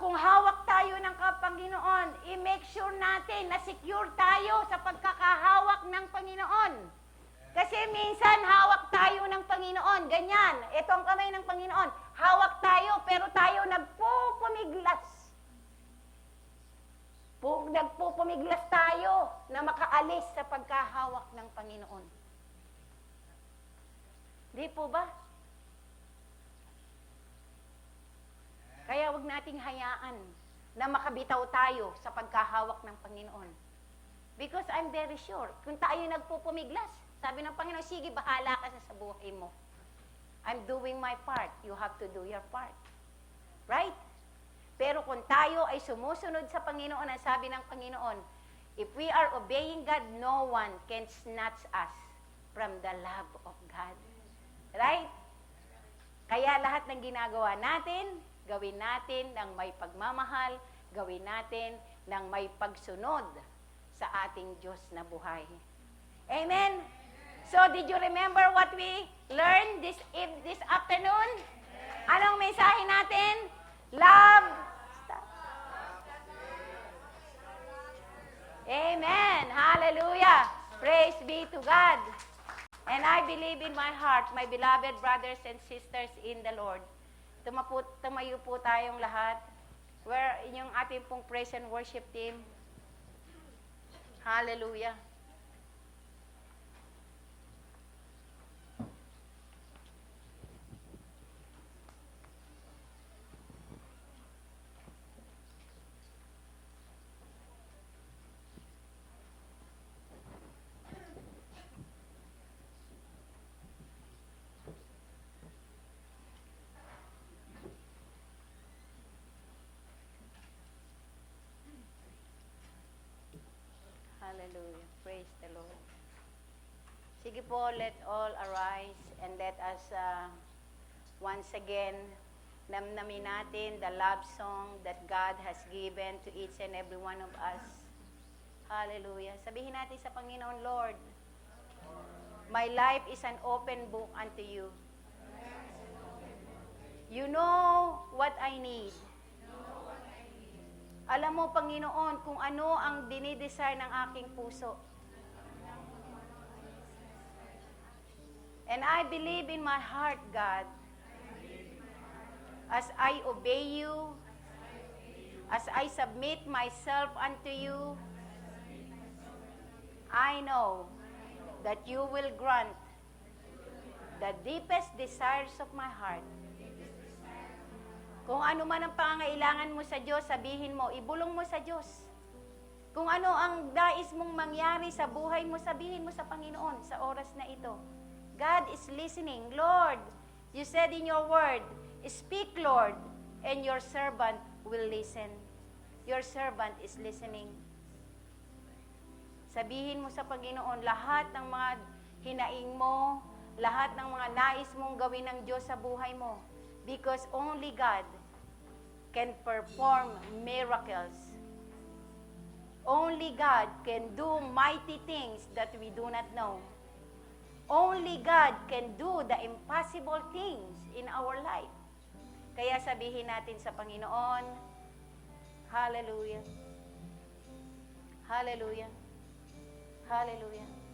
[SPEAKER 1] kung hawak tayo ng Panginoon, i-make sure natin na secure tayo sa pagkakahawak ng Panginoon. Kasi minsan, hawak tayo ng Panginoon. Ganyan. Ito ang kamay ng Panginoon. Hawak tayo, pero tayo nagpupumiglas. Nagpupumiglas tayo na makaalis sa pagkahawak ng Panginoon. Di po ba? Kaya wag nating hayaan na makabitaw tayo sa pagkahawak ng Panginoon. Because I'm very sure, kung tayo nagpupumiglas, sabi ng Panginoon, sige, bahala ka sa buhay mo. I'm doing my part. You have to do your part. Right? Pero kung tayo ay sumusunod sa Panginoon, ang sabi ng Panginoon, if we are obeying God, no one can snatch us from the love of God. Right? Kaya lahat ng ginagawa natin, gawin natin ng may pagmamahal, gawin natin ng may pagsunod sa ating Diyos na buhay. Amen? So, did you remember what we learned this afternoon? Anong mensahe natin? Love. Amen. Hallelujah. Praise be to God. And I believe in my heart, my beloved brothers and sisters in the Lord. Tumayo po tayong lahat. Where yung ating pong praise and worship team. Hallelujah. Hallelujah. Praise the Lord. Sige po, let all arise and let us once again namnamin natin the love song that God has given to each and every one of us. Hallelujah. Sabihin natin sa Panginoon, Lord, my life is an open book unto you. You know what I need. Alam mo, Panginoon, kung ano ang dinidesire ng aking puso. And I believe in my heart, God, as I obey you, as I submit myself unto you, I know that you will grant the deepest desires of my heart. Kung ano man ang pangangailangan mo sa Diyos, sabihin mo, ibulong mo sa Diyos. Kung ano ang dais mong mangyari sa buhay mo, sabihin mo sa Panginoon sa oras na ito. God is listening. Lord, you said in your word, speak, Lord, and your servant will listen. Your servant is listening. Sabihin mo sa Panginoon, lahat ng mga hinaing mo, lahat ng mga nais mong gawin ng Diyos sa buhay mo. Because only God can perform miracles. Only God can do mighty things that we do not know. Only God can do the impossible things in our life. Kaya sabihin natin sa Panginoon, Hallelujah. Hallelujah. Hallelujah.